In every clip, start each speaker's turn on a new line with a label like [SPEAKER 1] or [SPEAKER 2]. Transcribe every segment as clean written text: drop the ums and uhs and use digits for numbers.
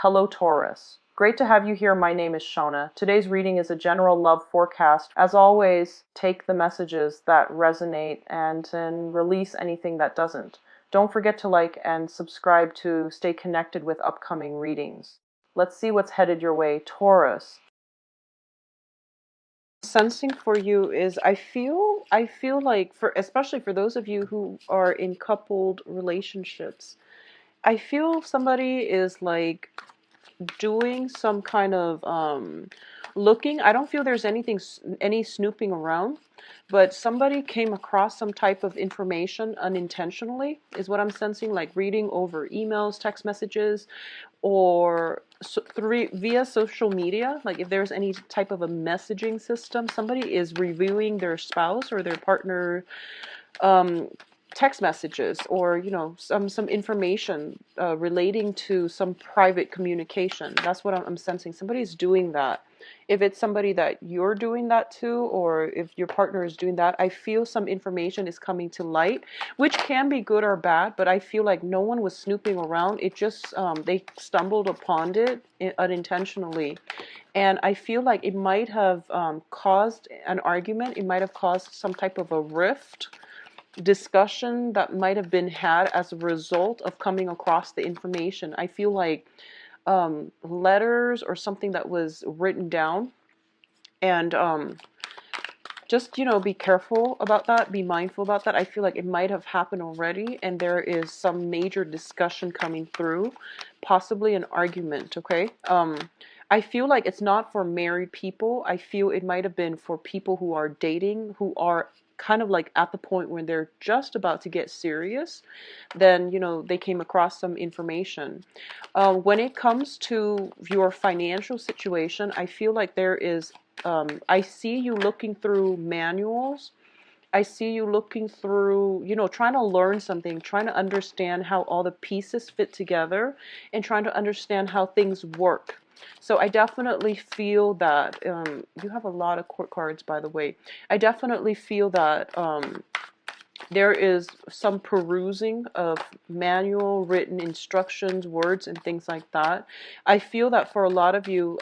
[SPEAKER 1] Hello, Taurus. Great to have you here. My name is Shona. Today's reading is a general love forecast. As always, take the messages that resonate and then release anything that doesn't. Don't forget to like and subscribe to stay connected with upcoming readings. Let's see what's headed your way, Taurus. Sensing for you is I feel like for especially for those of you who are in coupled relationships, I feel somebody is like doing some kind of looking. I don't feel there's any snooping around, but somebody came across some type of information unintentionally is what I'm sensing, like reading over emails, text messages, or via social media. Like if there's any type of a messaging system, somebody is reviewing their spouse or their partner um, text messages, or some information relating to some private communication. That's what I'm sensing. Somebody's doing that. If it's somebody that you're doing that to, or if your partner is doing that, I feel some information is coming to light, which can be good or bad, but I feel like no one was snooping around. It just they stumbled upon it unintentionally, and I feel like it might have caused an argument. It might have caused some type of a rift discussion that might have been had as a result of coming across the information. I feel like letters or something that was written down, and just be careful about that, be mindful about that. I feel like it might have happened already, and there is some major discussion coming through, possibly an argument. Okay. I feel like it's not for married people. I feel it might have been for people who are dating, who are kind of like at the point when they're just about to get serious. Then they came across some information. When it comes to your financial situation, I feel like there is I see you looking through manuals. I see you looking through, trying to learn something, trying to understand how all the pieces fit together, and trying to understand how things work. So I definitely feel that you have a lot of court cards, by the way. I definitely feel that there is some perusing of manual written instructions, words, and things like that. I feel that for a lot of you,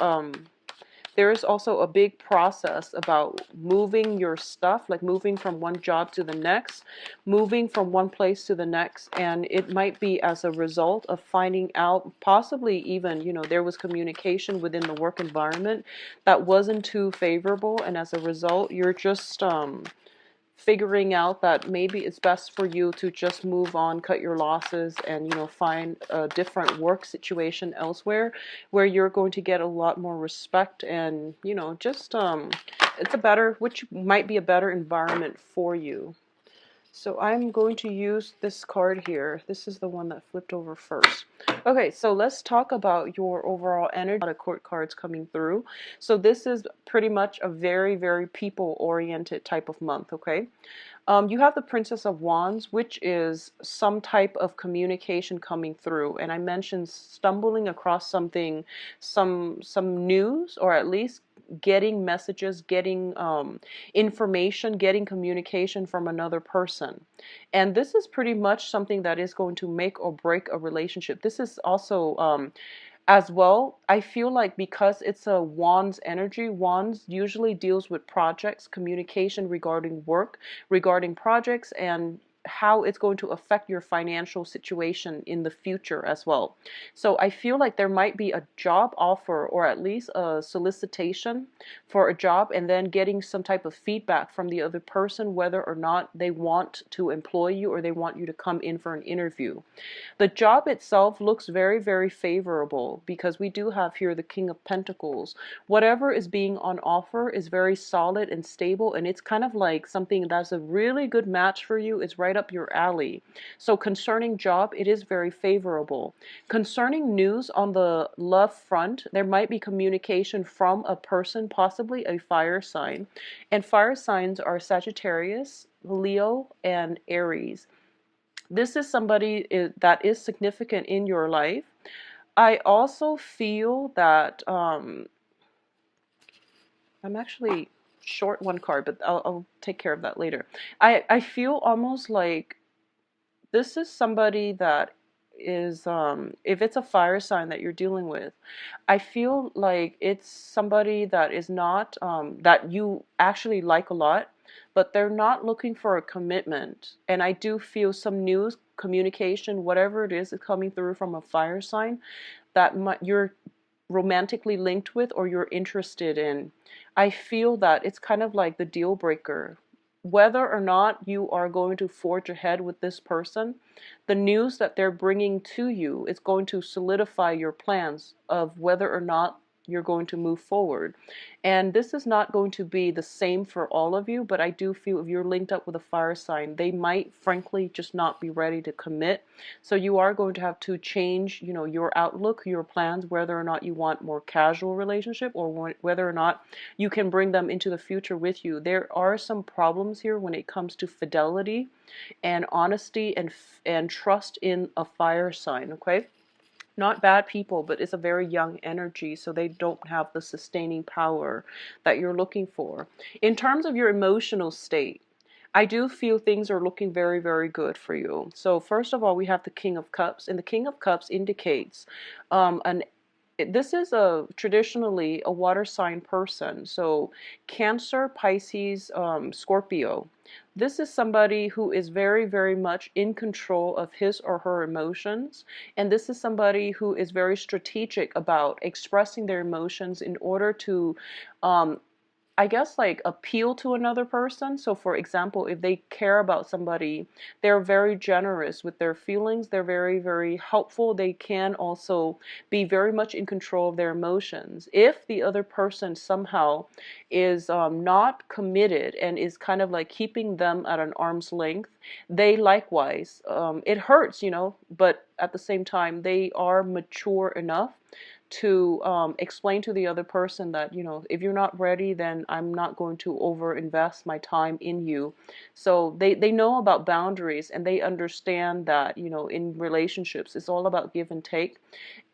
[SPEAKER 1] there is also a big process about moving your stuff, like moving from one job to the next, moving from one place to the next. And it might be as a result of finding out, possibly even, there was communication within the work environment that wasn't too favorable. And as a result, you're just figuring out that maybe it's best for you to just move on, cut your losses, and find a different work situation elsewhere where you're going to get a lot more respect, and just it's a better, which might be a better environment for you. So I'm going to use this card here. This is the one that flipped over first. Okay, so let's talk about your overall energy. A lot of court cards coming through. So this is pretty much a very, very people-oriented type of month, okay? You have the Princess of Wands, which is some type of communication coming through. And I mentioned stumbling across something, some news, or at least getting messages, getting information, getting communication from another person. And this is pretty much something that is going to make or break a relationship. This is also as well, I feel like because it's a Wands energy, Wands usually deals with projects, communication regarding work, regarding projects, and how it's going to affect your financial situation in the future as well. So I feel like there might be a job offer, or at least a solicitation for a job, and then getting some type of feedback from the other person whether or not they want to employ you, or they want you to come in for an interview. The job itself looks very, very favorable, because we do have here the King of Pentacles. Whatever is being on offer is very solid and stable, and it's kind of like something that's a really good match for you. It's right up your alley. So concerning job, it is very favorable. Concerning news on the love front, there might be communication from a person, possibly a fire sign. And fire signs are Sagittarius, Leo, and Aries. This is somebody that is significant in your life. I also feel that I'm actually short one card, but I'll take care of that later. I feel almost like this is somebody that if it's a fire sign that you're dealing with, I feel like it's somebody that is not that you actually like a lot, but they're not looking for a commitment. And I do feel some news, communication, whatever it is coming through from a fire sign that you're romantically linked with or you're interested in. I feel that it's kind of like the deal breaker. Whether or not you are going to forge ahead with this person, the news that they're bringing to you is going to solidify your plans of whether or not you're going to move forward. And this is not going to be the same for all of you, but I do feel if you're linked up with a fire sign, they might frankly just not be ready to commit. So you are going to have to change, your outlook, your plans, whether or not you want more casual relationship or whether or not you can bring them into the future with you. There are some problems here when it comes to fidelity and honesty and trust in a fire sign, okay? Not bad people, but it's a very young energy, so they don't have the sustaining power that you're looking for. In terms of your emotional state, I do feel things are looking very, very good for you. So first of all, we have the King of Cups, and the King of Cups indicates an this is a traditionally a water sign person. So Cancer, Pisces, Scorpio. This is somebody who is very, very much in control of his or her emotions. And this is somebody who is very strategic about expressing their emotions in order to I guess like appeal to another person. So for example, if they care about somebody, they're very generous with their feelings. They're very, very helpful. They can also be very much in control of their emotions. If the other person somehow is not committed and is kind of like keeping them at an arm's length, they likewise, it hurts, but at the same time, they are mature enough to explain to the other person that, if you're not ready, then I'm not going to over invest my time in you. So they know about boundaries, and they understand that, in relationships, it's all about give and take,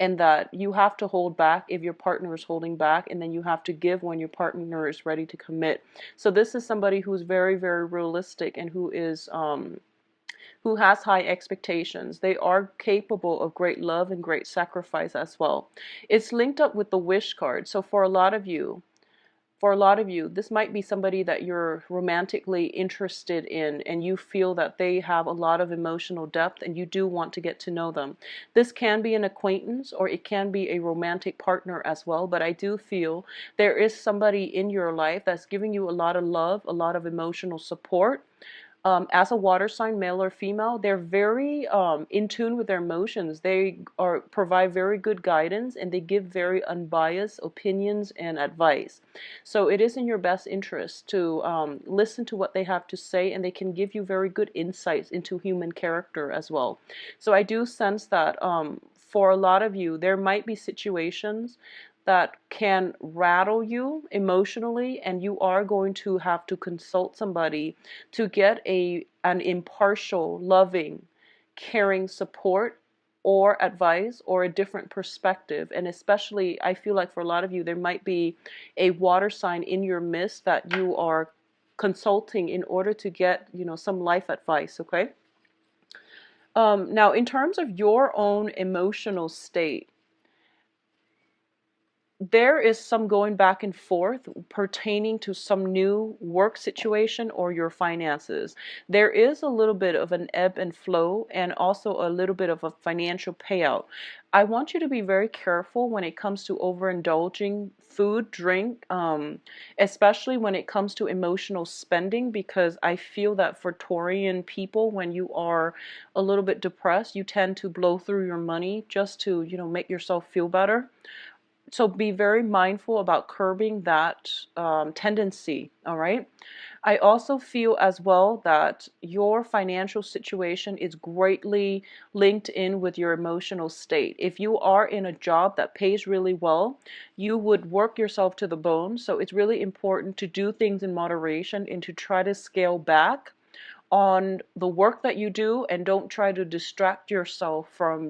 [SPEAKER 1] and that you have to hold back if your partner is holding back, and then you have to give when your partner is ready to commit. So this is somebody who's very, very realistic and who has high expectations. They are capable of great love and great sacrifice as well. It's linked up with the wish card. So for a lot of you, this might be somebody that you're romantically interested in, and you feel that they have a lot of emotional depth and you do want to get to know them. This can be an acquaintance or it can be a romantic partner as well, but I do feel there is somebody in your life that's giving you a lot of love, a lot of emotional support. As a water sign, male or female, they're very in tune with their emotions. They provide very good guidance, and they give very unbiased opinions and advice. So it is in your best interest to listen to what they have to say, and they can give you very good insights into human character as well. So I do sense that for a lot of you, there might be situations that can rattle you emotionally, and you are going to have to consult somebody to get an impartial, loving, caring support or advice or a different perspective. And especially, I feel like for a lot of you, there might be a water sign in your midst that you are consulting in order to get, some life advice, okay? Now, in terms of your own emotional state, there is some going back and forth pertaining to some new work situation or your finances. There is a little bit of an ebb and flow and also a little bit of a financial payout. I want you to be very careful when it comes to overindulging food, drink, especially when it comes to emotional spending, because I feel that for Taurian people, when you are a little bit depressed, you tend to blow through your money just to, make yourself feel better. So be very mindful about curbing that tendency, all right? I also feel as well that your financial situation is greatly linked in with your emotional state. If you are in a job that pays really well, you would work yourself to the bone. So it's really important to do things in moderation and to try to scale back on the work that you do, and don't try to distract yourself from,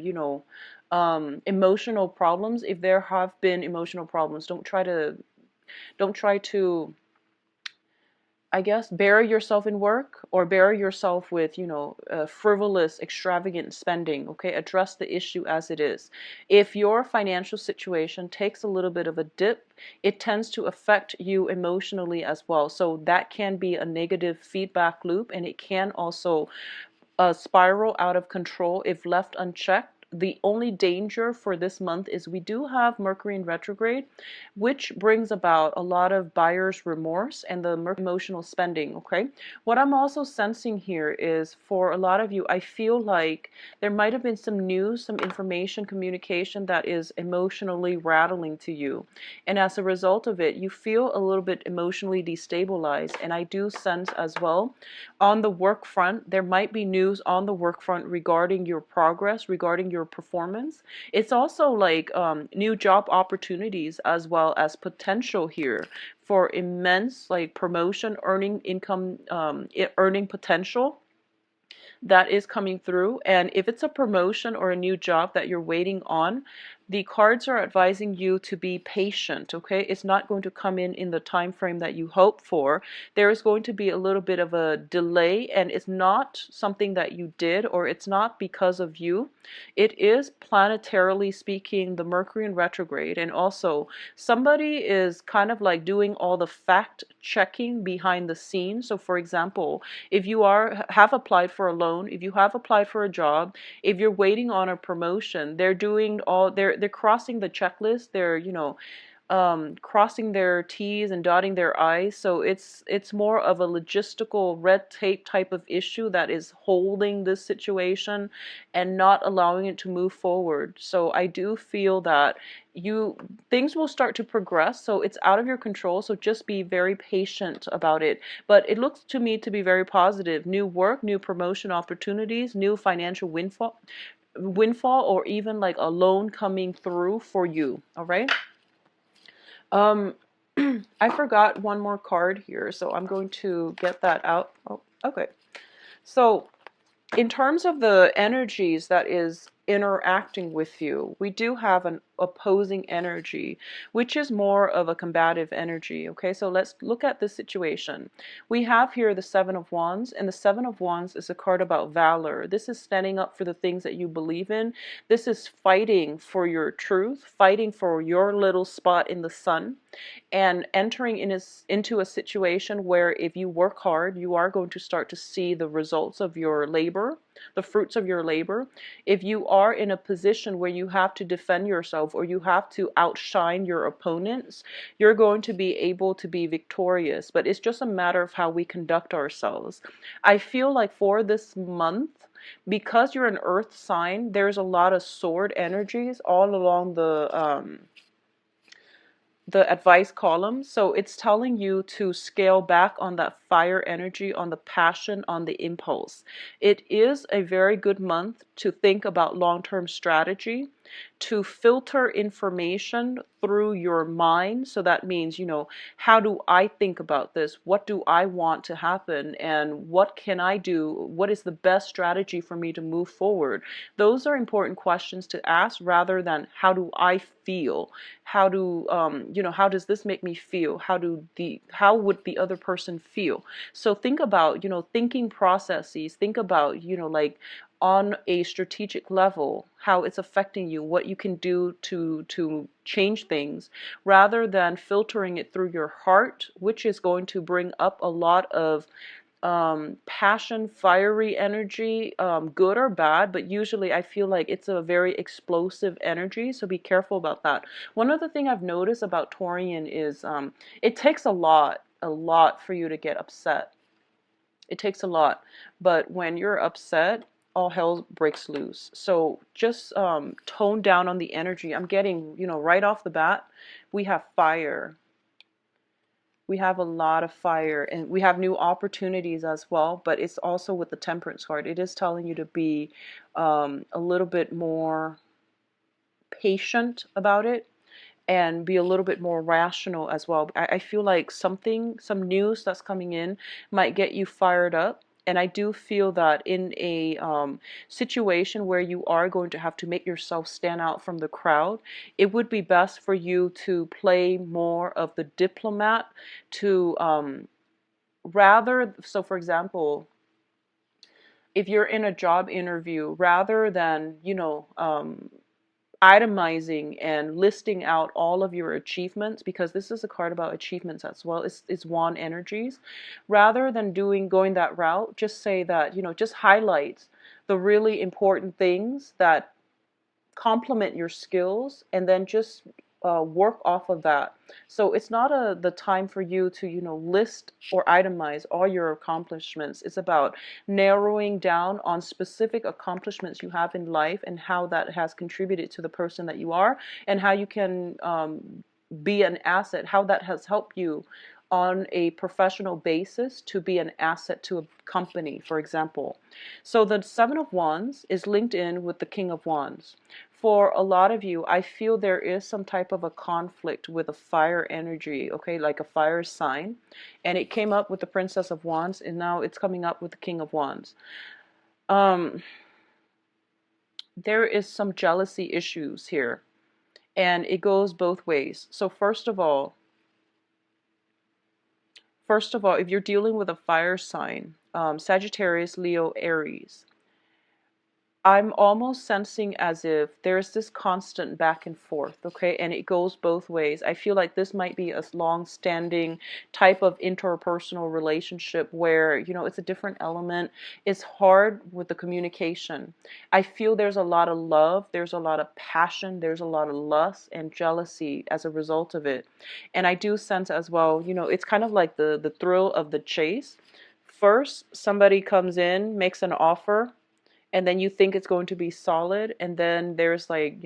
[SPEAKER 1] emotional problems. If there have been emotional problems, don't try to I guess, bury yourself in work or bury yourself with, frivolous, extravagant spending. Okay, address the issue as it is. If your financial situation takes a little bit of a dip, it tends to affect you emotionally as well. So that can be a negative feedback loop, and it can also spiral out of control if left unchecked. The only danger for this month is we do have Mercury in retrograde, which brings about a lot of buyer's remorse and the emotional spending. Okay. What I'm also sensing here is for a lot of you, I feel like there might have been some news, some information, communication that is emotionally rattling to you. And as a result of it, you feel a little bit emotionally destabilized. And I do sense as well on the work front, there might be news on the work front regarding your progress, regarding your performance. It's also like new job opportunities as well as potential here for immense like promotion, earning income, earning potential that is coming through. And if it's a promotion or a new job that you're waiting on, the cards are advising you to be patient. Okay, it's not going to come in the time frame that you hope for. There is going to be a little bit of a delay, and it's not something that you did, or it's not because of you. It is planetarily speaking the Mercury in retrograde, and also somebody is kind of like doing all the fact checking behind the scenes. So for example, if you have applied for a loan, if you have applied for a job, if you're waiting on a promotion, they're crossing the checklist. They're, crossing their T's and dotting their I's. So it's more of a logistical red tape type of issue that is holding this situation and not allowing it to move forward. So I do feel that things will start to progress. So it's out of your control. So just be very patient about it. But it looks to me to be very positive. New work, new promotion opportunities, new financial windfall, or even like a loan coming through for you. All right. Um, I forgot one more card here, so I'm going to get that out. Oh, okay. So in terms of the energies that is interacting with you, we do have an opposing energy, which is more of a combative energy. Okay, so let's look at this situation. We have here the Seven of Wands, and the Seven of Wands is a card about valor. This is standing up for the things that you believe in. This is fighting for your truth, fighting for your little spot in the sun, and entering into a situation where if you work hard, you are going to start to see the results of your labor, the fruits of your labor. If you are in a position where you have to defend yourself or you have to outshine your opponents, you're going to be able to be victorious. But it's just a matter of how we conduct ourselves. I feel like for this month, because you're an earth sign, there's a lot of sword energies all along the advice column. So it's telling you to scale back on that fire energy, on the passion, on the impulse. It is a very good month to think about long-term strategy, to filter information through your mind. So that means, how do I think about this? What do I want to happen? And what can I do? What is the best strategy for me to move forward? Those are important questions to ask rather than how do I feel? How does this make me feel? How would the other person feel? So think about, thinking processes. Think about, like on a strategic level, how it's affecting you, what you can do to change things, rather than filtering it through your heart, which is going to bring up a lot of passion, fiery energy, good or bad, but usually I feel like it's a very explosive energy, so be careful about that. One other thing I've noticed about Taurian is it takes a lot for you to get upset. It takes a lot, but when you're upset, all hell breaks loose. So just tone down on the energy. I'm getting, right off the bat, we have fire. We have a lot of fire, and we have new opportunities as well, but it's also with the Temperance card. It is telling you to be a little bit more patient about it and be a little bit more rational as well. I feel like some news that's coming in might get you fired up. And I do feel that in a situation where you are going to have to make yourself stand out from the crowd, it would be best for you to play more of the diplomat, to so for example, if you're in a job interview, rather than, itemizing and listing out all of your achievements, because this is a card about achievements as well, it's wand energies, rather than going that route, just say that, just highlight the really important things that complement your skills, and then just work off of that. So it's not the time for you to, list or itemize all your accomplishments. It's about narrowing down on specific accomplishments you have in life, and how that has contributed to the person that you are, and how you can be an asset, how that has helped you on a professional basis to be an asset to a company, for example. So the Seven of Wands is linked in with the King of Wands. For a lot of you, I feel there is some type of a conflict with a fire energy, okay, like a fire sign. And it came up with the Princess of Wands, and now it's coming up with the King of Wands. Um, there is some jealousy issues here, and it goes both ways. So first of all, if you're dealing with a fire sign, Sagittarius, Leo, Aries, I'm almost sensing as if there's this constant back and forth, okay? And it goes both ways. I feel like this might be a long-standing type of interpersonal relationship where, it's a different element. It's hard with the communication. I feel there's a lot of love, there's a lot of passion, there's a lot of lust and jealousy as a result of it. And I do sense as well, it's kind of like the thrill of the chase. First, somebody comes in, makes an offer, and then you think it's going to be solid, and then there's like,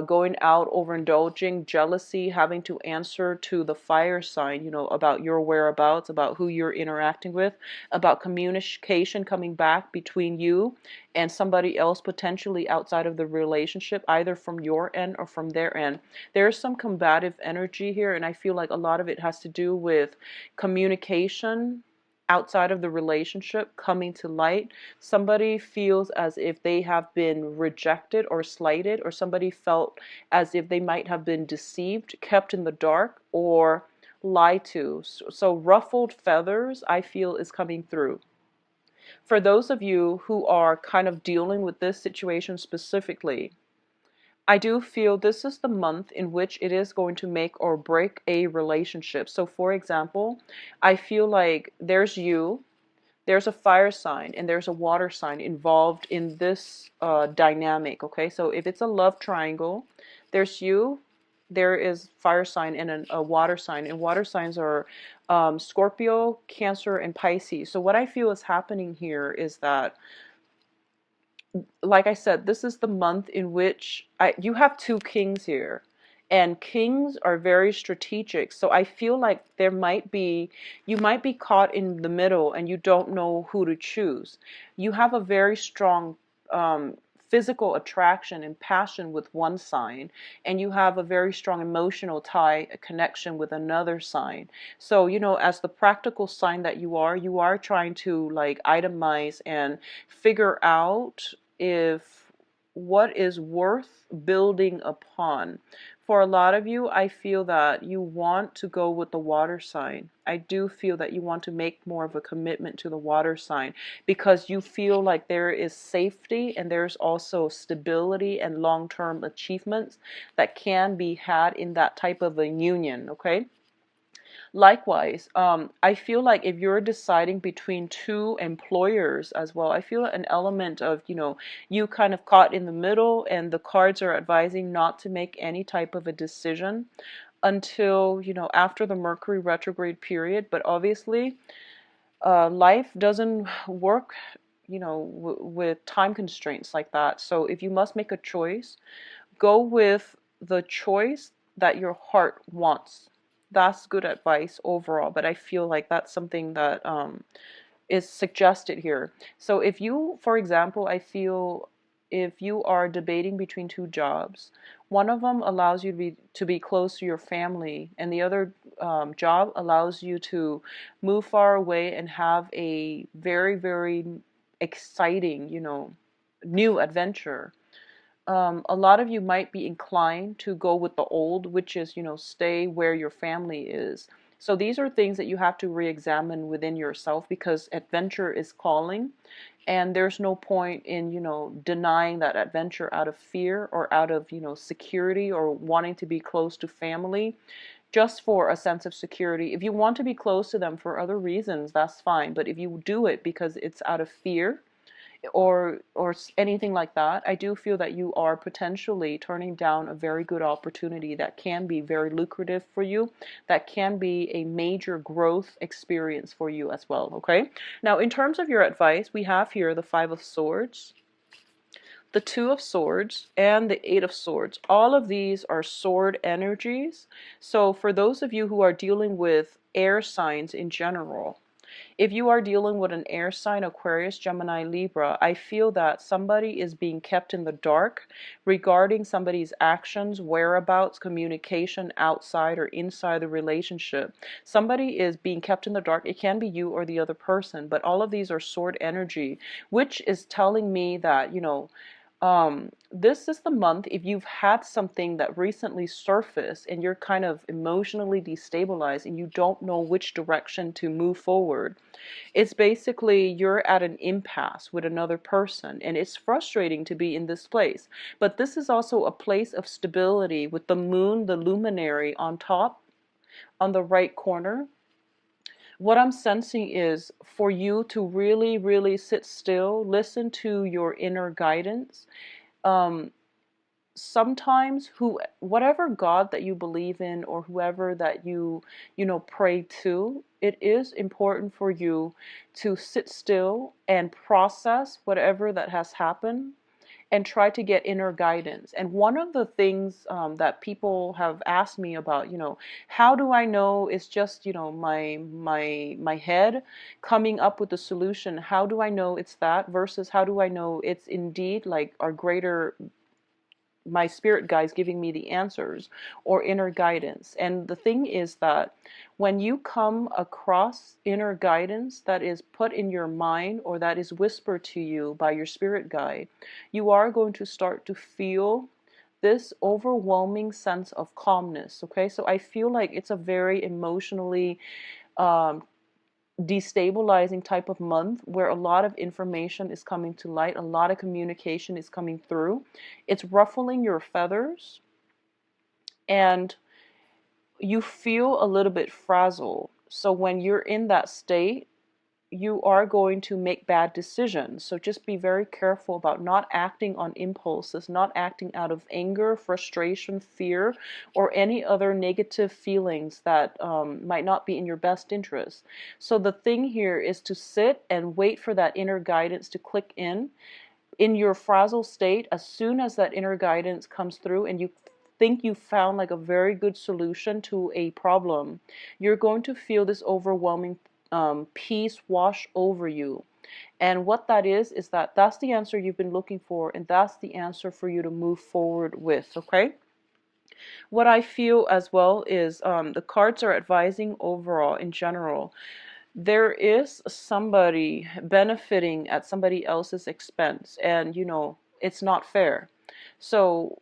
[SPEAKER 1] going out, overindulging, jealousy, having to answer to the fire sign, about your whereabouts, about who you're interacting with, about communication coming back between you and somebody else potentially outside of the relationship, either from your end or from their end. There's some combative energy here, and I feel like a lot of it has to do with communication outside of the relationship coming to light. Somebody feels as if they have been rejected or slighted, or somebody felt as if they might have been deceived, kept in the dark, or lied to. So ruffled feathers, I feel, is coming through. For those of you who are kind of dealing with this situation specifically, I do feel this is the month in which it is going to make or break a relationship. So for example, I feel like there's a fire sign and there's a water sign involved in this dynamic, okay? So if it's a love triangle, there's you, there is fire sign and a water sign. And water signs are Scorpio, Cancer, and Pisces. So what I feel is happening here is that, like I said, this is the month in which you have two kings here. And kings are very strategic. So I feel like you might be caught in the middle and you don't know who to choose. You have a very strong physical attraction and passion with one sign, and you have a very strong emotional tie, a connection with another sign. So, as the practical sign that you are trying to like itemize and figure out if what is worth building upon. For a lot of you, I feel that you want to go with the water sign. I do feel that you want to make more of a commitment to the water sign, because you feel like there is safety and there's also stability and long-term achievements that can be had in that type of a union, okay? Likewise, I feel like if you're deciding between two employers as well, I feel an element of, you kind of caught in the middle, and the cards are advising not to make any type of a decision until, after the Mercury retrograde period. But obviously, life doesn't work, with time constraints like that. So if you must make a choice, go with the choice that your heart wants. That's good advice overall, but I feel like that's something that is suggested here. So if you, for example, I feel if you are debating between two jobs, one of them allows you to be close to your family, and the other job allows you to move far away and have a very, very exciting, new adventure. A lot of you might be inclined to go with the old, which is, stay where your family is. So these are things that you have to re-examine within yourself, because adventure is calling, and there's no point in, denying that adventure out of fear or out of, security, or wanting to be close to family just for a sense of security. If you want to be close to them for other reasons, that's fine. But if you do it because it's out of fear, or anything like that, I do feel that you are potentially turning down a very good opportunity that can be very lucrative for you, that can be a major growth experience for you as well. Okay, now in terms of your advice, we have here the Five of Swords, the Two of Swords, and the Eight of Swords. All of these are sword energies. So for those of you who are dealing with air signs in general, if you are dealing with an air sign, Aquarius, Gemini, Libra, I feel that somebody is being kept in the dark regarding somebody's actions, whereabouts, communication outside or inside the relationship. Somebody is being kept in the dark. It can be you or the other person, but all of these are sword energy, which is telling me that, this is the month, if you've had something that recently surfaced and you're kind of emotionally destabilized and you don't know which direction to move forward. It's basically you're at an impasse with another person, and it's frustrating to be in this place. But this is also a place of stability with the moon, the luminary on top, on the right corner. What I'm sensing is for you to really, really sit still, listen to your inner guidance. Um, Sometimes whatever God that you believe in, or whoever that you pray to, it is important for you to sit still and process whatever that has happened and try to get inner guidance. And one of the things that people have asked me about, how do I know it's just, my head coming up with the solution? How do I know it's that, versus how do I know it's indeed like our greater, my spirit guides giving me the answers, or inner guidance? And the thing is that when you come across inner guidance that is put in your mind, or that is whispered to you by your spirit guide, you are going to start to feel this overwhelming sense of calmness. Okay, so I feel like it's a very emotionally um, destabilizing type of month, where a lot of information is coming to light, a lot of communication is coming through. It's ruffling your feathers, and you feel a little bit frazzled. So when you're in that state, you are going to make bad decisions. So just be very careful about not acting on impulses, not acting out of anger, frustration, fear, or any other negative feelings that might not be in your best interest. So the thing here is to sit and wait for that inner guidance to click in your frazzled state. As soon as that inner guidance comes through and you think you found like a very good solution to a problem, you're going to feel this overwhelming peace wash over you. And what that is that that's the answer you've been looking for, and that's the answer for you to move forward with. Okay, what I feel as well is the cards are advising overall in general, there is somebody benefiting at somebody else's expense, and it's not fair. So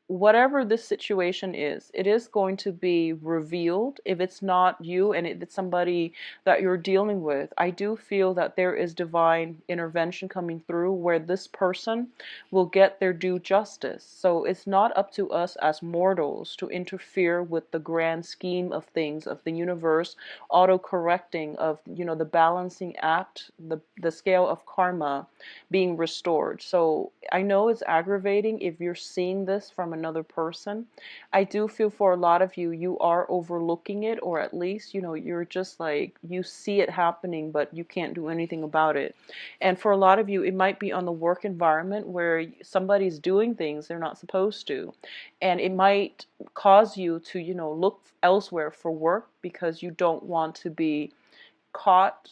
[SPEAKER 1] whatever this situation is, it is going to be revealed. If it's not you and it's somebody that you're dealing with, I do feel that there is divine intervention coming through, where this person will get their due justice. So it's not up to us as mortals to interfere with the grand scheme of things, of the universe auto-correcting, of the balancing act, the scale of karma being restored. So I know it's aggravating if you're seeing this from another person. I do feel for a lot of you, you are overlooking it, or at least, you're just like, you see it happening, but you can't do anything about it. And for a lot of you, it might be on the work environment where somebody's doing things they're not supposed to. And it might cause you to, look elsewhere for work because you don't want to be caught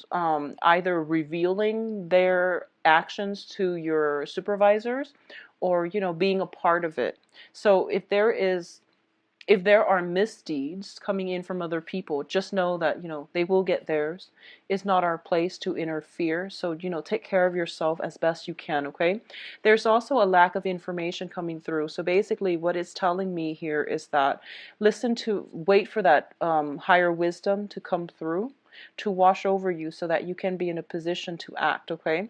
[SPEAKER 1] either revealing their actions to your supervisors, or being a part of it. So if there is If there are misdeeds coming in from other people, just know that, they will get theirs. It's not our place to interfere. So, take care of yourself as best you can, okay? There's also a lack of information coming through. So basically what it's telling me here is that wait for that higher wisdom to come through, to wash over you so that you can be in a position to act, okay?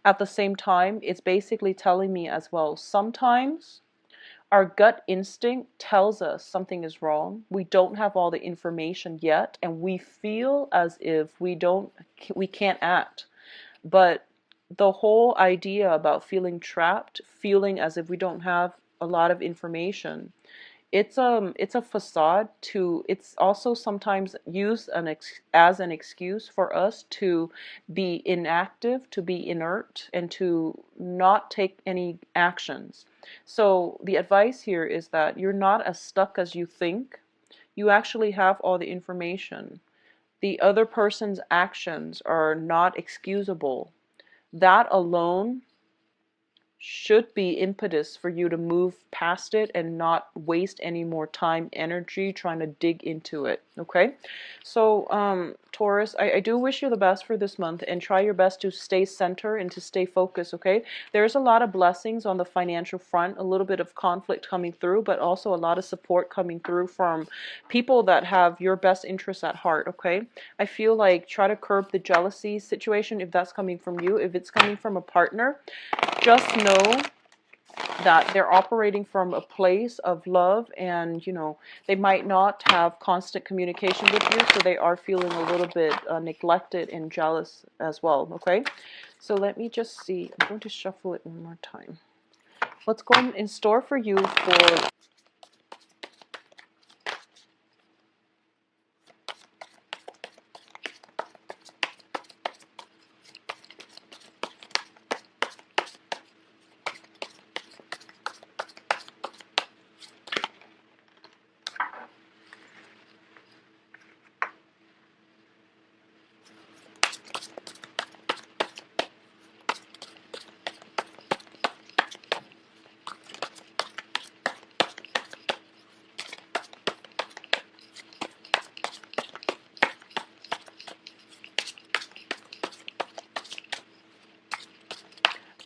[SPEAKER 1] At the same time, it's basically telling me as well, sometimes our gut instinct tells us something is wrong. We don't have all the information yet, and we feel as if we can't act. But the whole idea about feeling trapped, feeling as if we don't have a lot of information, it's a facade to, it's also sometimes used as an excuse for us to be inactive, to be inert, and to not take any actions. So the advice here is that you're not as stuck as you think. You actually have all the information. The other person's actions are not excusable. That alone should be impetus for you to move past it and not waste any more time, energy trying to dig into it. Okay, so Taurus, I do wish you the best for this month, and try your best to stay centered and to stay focused. Okay, there's a lot of blessings on the financial front, a little bit of conflict coming through, but also a lot of support coming through from people that have your best interests at heart. Okay, I feel like try to curb the jealousy situation if that's coming from you. If it's coming from a partner, just know that they're operating from a place of love, and they might not have constant communication with you, so they are feeling a little bit neglected and jealous as well. Okay, so let me just see. I'm going to shuffle it one more time. What's going in store for you for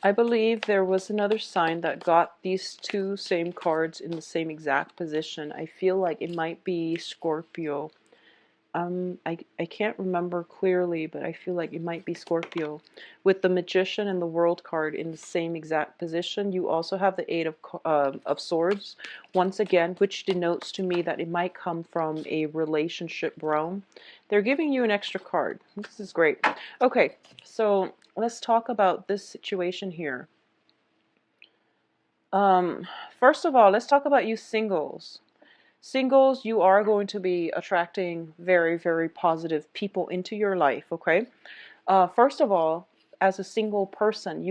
[SPEAKER 1] I believe there was another sign that got these two same cards in the same exact position. I feel like it might be Scorpio. I can't remember clearly, but I feel like it might be Scorpio. With the Magician and the World card in the same exact position, you also have the Eight of Swords, once again, which denotes to me that it might come from a relationship realm. They're giving you an extra card. This is great. Okay, so let's talk about this situation here. First of all, let's talk about you singles. Singles, you are going to be attracting very, very positive people into your life, okay? First of all, as a single person,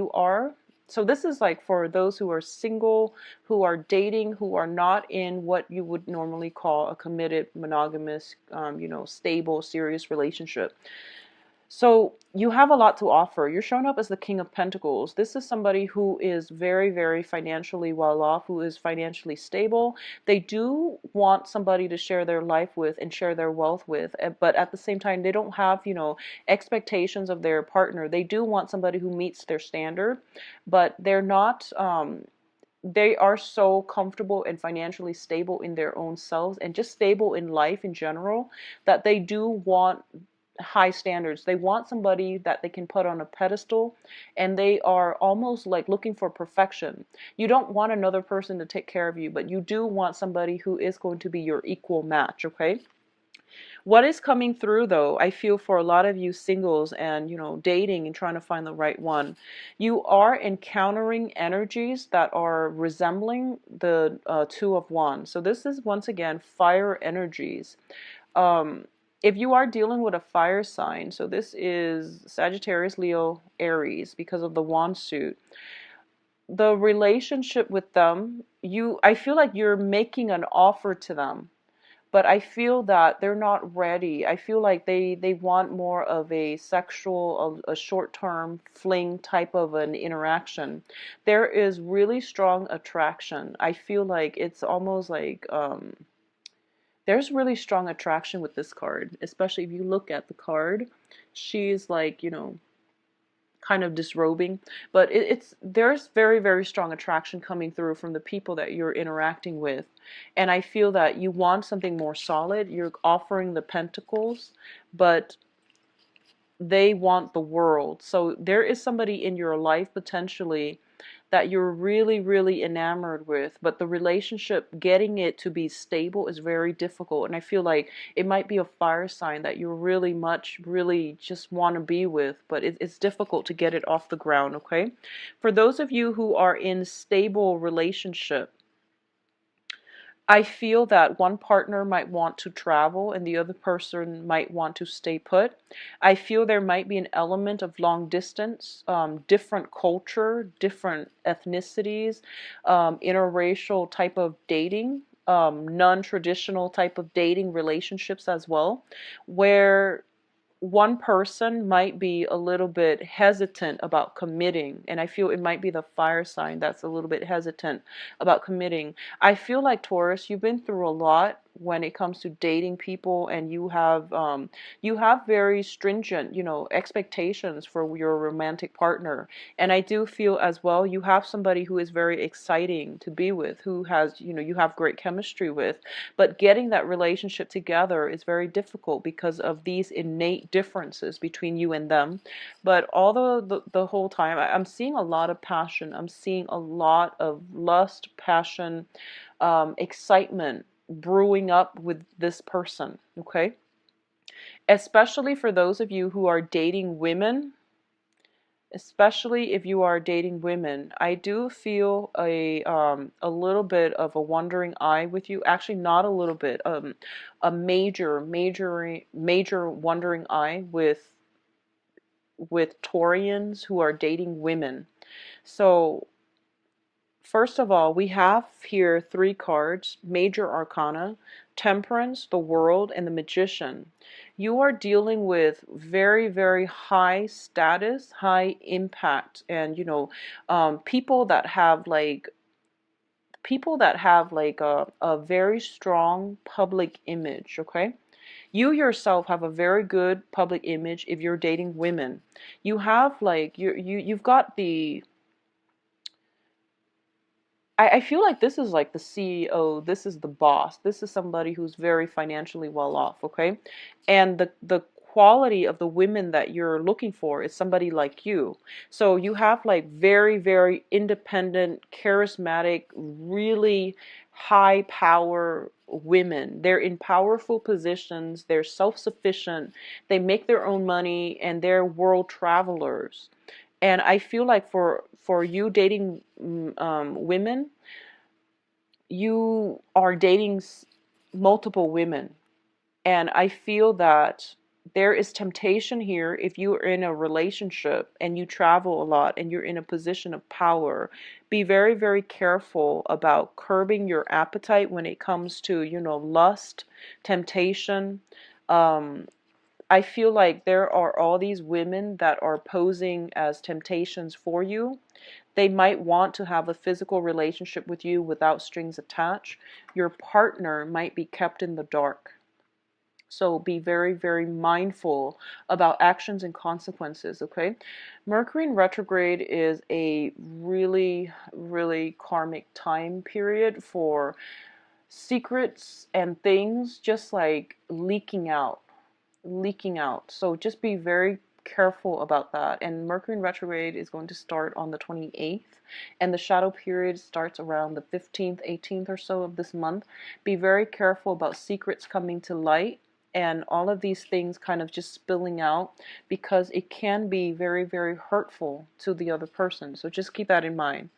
[SPEAKER 1] so this is like for those who are single, who are dating, who are not in what you would normally call a committed, monogamous, stable, serious relationship. So you have a lot to offer. You're showing up as the King of Pentacles. This is somebody who is very, very financially well off, who is financially stable. They do want somebody to share their life with and share their wealth with, but at the same time, they don't have, expectations of their partner. They do want somebody who meets their standard, but they're not, they are so comfortable and financially stable in their own selves and just stable in life in general that they do want high standards. They want somebody that they can put on a pedestal, and they are almost like looking for perfection. You don't want another person to take care of you, but you do want somebody who is going to be your equal match, okay? What is coming through though, I feel for a lot of you singles and, dating and trying to find the right one, you are encountering energies that are resembling the Two of Wands. So this is once again fire energies. If you are dealing with a fire sign, so this is Sagittarius, Leo, Aries, because of the wand suit, the relationship with them, I feel like you're making an offer to them, but I feel that they're not ready. I feel like they want more of a sexual, a short-term fling type of an interaction. There is really strong attraction. I feel like it's almost like There's really strong attraction with this card, especially if you look at the card. She's like, kind of disrobing, but it's there's very, very strong attraction coming through from the people that you're interacting with. And I feel that you want something more solid. You're offering the pentacles, but they want the world. So there is somebody in your life potentially that you're really, really enamored with, but the relationship, getting it to be stable is very difficult. And I feel like it might be a fire sign that you really much, really just want to be with, but it's difficult to get it off the ground, okay? For those of you who are in stable relationship, I feel that one partner might want to travel and the other person might want to stay put. I feel there might be an element of long distance, different culture, different ethnicities, interracial type of dating, non-traditional type of dating relationships as well, where one person might be a little bit hesitant about committing, and I feel it might be the fire sign that's a little bit hesitant about committing. I feel like, Taurus, you've been through a lot when it comes to dating people, and you have very stringent, expectations for your romantic partner. And I do feel as well you have somebody who is very exciting to be with, who has, you have great chemistry with, but getting that relationship together is very difficult because of these innate differences between you and them. But although the whole time I'm seeing a lot of passion, I'm seeing a lot of lust, passion, excitement brewing up with this person, okay? Especially for those of you who are dating women, especially if you are dating women, I do feel a little bit of a wandering eye with you. Actually, not a little bit, a major wandering eye with Taurians who are dating women. So first of all, we have here three cards: Major Arcana, Temperance, the World, and the Magician. You are dealing with very, very high status, high impact, and people that have like a very strong public image, okay? You yourself have a very good public image if you're dating women. You have like you've got the I feel like this is like the CEO, this is the boss, this is somebody who's very financially well off, okay? And the quality of the women that you're looking for is somebody like you. So you have like very, very independent, charismatic, really high power women. They're in powerful positions, they're self-sufficient, they make their own money, and they're world travelers. And I feel like for you dating women, you are dating multiple women, and I feel that there is temptation here if you are in a relationship and you travel a lot and you're in a position of power. Be very, very careful about curbing your appetite when it comes to, lust, temptation. Um, I feel like there are all these women that are posing as temptations for you. They might want to have a physical relationship with you without strings attached. Your partner might be kept in the dark. So be very, very mindful about actions and consequences, okay? Mercury in retrograde is a really, really karmic time period for secrets and things just like leaking out. So just be very careful about that. And Mercury in retrograde is going to start on the 28th, and the shadow period starts around the 15th, 18th or so of this month. Be very careful about secrets coming to light and all of these things kind of just spilling out, because it can be very, very hurtful to the other person. So just keep that in mind.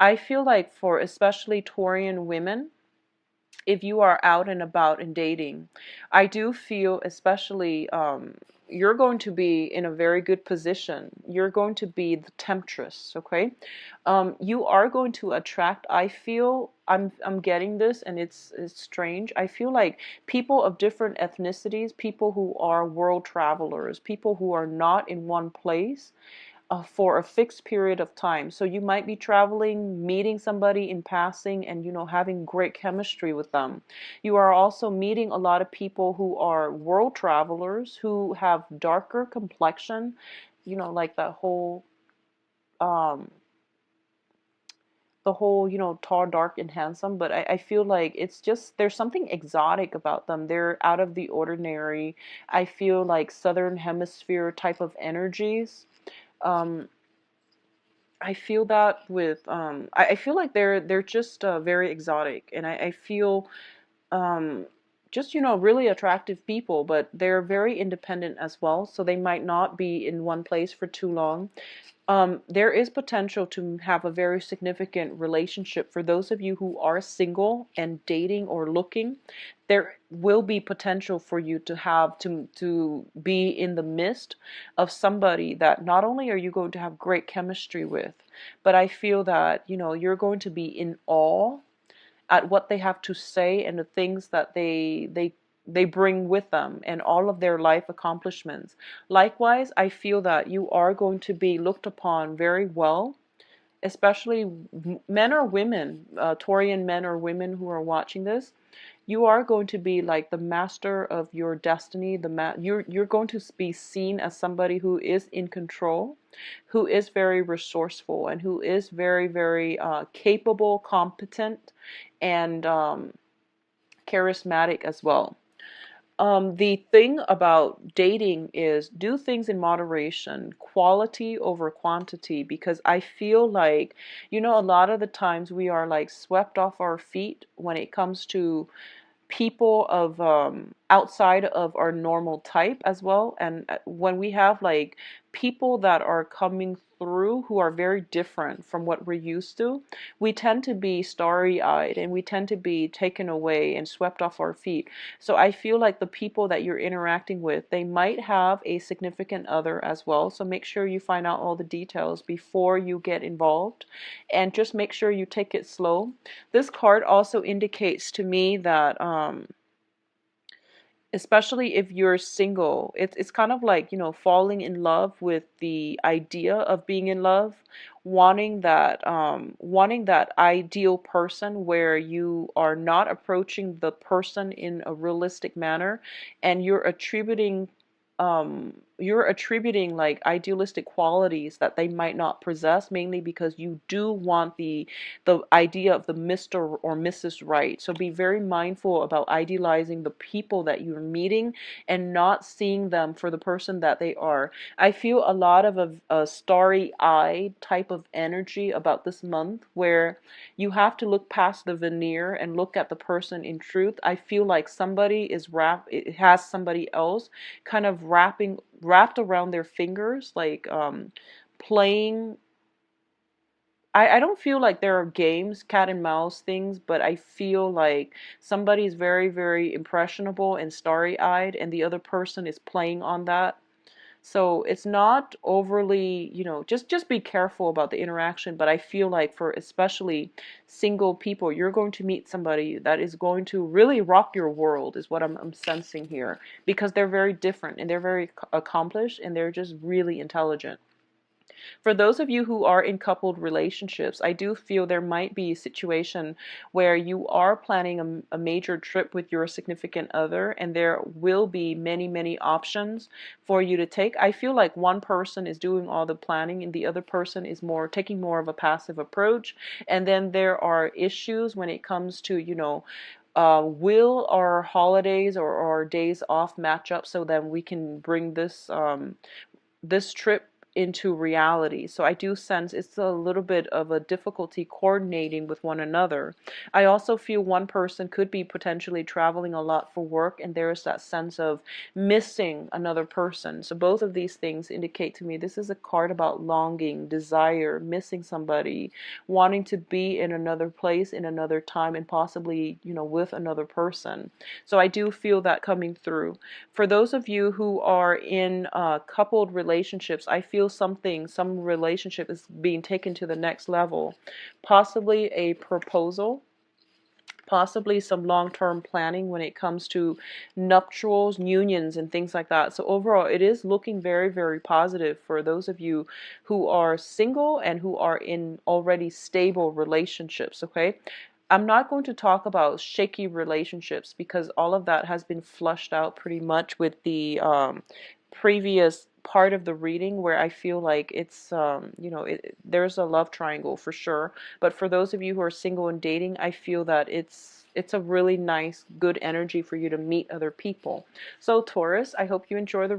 [SPEAKER 1] I feel like for especially Taurian women, if you are out and about and dating, I do feel especially you're going to be in a very good position. You're going to be the temptress, okay? You are going to attract, I feel, I'm getting this, and it's strange. I feel like people of different ethnicities, people who are world travelers, people who are not in one place, for a fixed period of time. So you might be traveling, meeting somebody in passing, and having great chemistry with them. You are also meeting a lot of people who are world travelers who have darker complexion, like that whole um the whole, tall, dark, and handsome. But I feel like it's just there's something exotic about them. They're out of the ordinary. I feel like Southern Hemisphere type of energies. Um, I feel that with I feel like they're just very exotic, and I feel um, just really attractive people, but they're very independent as well. So they might not be in one place for too long. There is potential to have a very significant relationship for those of you who are single and dating or looking. There will be potential for you to have to be in the midst of somebody that not only are you going to have great chemistry with, but I feel that you're going to be in awe at what they have to say and the things that they bring with them and all of their life accomplishments. Likewise, I feel that you are going to be looked upon very well, especially men or women, Taurian men or women who are watching this. You are going to be like the master of your destiny. You're going to be seen as somebody who is in control, who is very resourceful, and who is very, very capable, competent, and charismatic as well. The thing about dating is do things in moderation, quality over quantity, because I feel like, a lot of the times we are like swept off our feet when it comes to people of outside of our normal type as well. And when we have like people that are coming through who are very different from what we're used to, we tend to be starry-eyed and we tend to be taken away and swept off our feet. So I feel like the people that you're interacting with, they might have a significant other as well. So make sure you find out all the details before you get involved, and just make sure you take it slow. This card also indicates to me that especially if you're single, it's kind of like, falling in love with the idea of being in love, wanting that ideal person where you are not approaching the person in a realistic manner, and you're attributing like idealistic qualities that they might not possess, mainly because you do want the idea of the Mr. or Mrs. Right. So be very mindful about idealizing the people that you're meeting and not seeing them for the person that they are. I feel a lot of a starry-eyed type of energy about this month, where you have to look past the veneer and look at the person in truth. I feel like somebody it has somebody else kind of wrapped around their fingers, like playing. I don't feel like there are games, cat and mouse things, but I feel like somebody's very, very impressionable and starry-eyed, and the other person is playing on that. So it's not overly, just be careful about the interaction. But I feel like for especially single people, you're going to meet somebody that is going to really rock your world, is what I'm sensing here, because they're very different and they're very accomplished and they're just really intelligent. For those of you who are in coupled relationships, I do feel there might be a situation where you are planning a major trip with your significant other, and there will be many, many options for you to take. I feel like one person is doing all the planning and the other person is taking more of a passive approach. And then there are issues when it comes to, will our holidays or our days off match up so then we can bring this trip into reality. So I do sense it's a little bit of a difficulty coordinating with one another. I also feel one person could be potentially traveling a lot for work, and there is that sense of missing another person. So both of these things indicate to me this is a card about longing, desire, missing somebody, wanting to be in another place, in another time, and possibly, with another person. So I do feel that coming through. For those of you who are in coupled relationships, I feel some relationship is being taken to the next level, possibly a proposal. possibly some long-term planning when it comes to nuptials, unions, and things like that. So overall, it is looking very, very positive for those of you who are single and who are in already stable relationships, okay? I'm not going to talk about shaky relationships because all of that has been flushed out pretty much with the previous part of the reading, where I feel like it's there's a love triangle for sure. But for those of you who are single and dating, I feel that it's a really nice, good energy for you to meet other people. So Taurus, I hope you enjoy the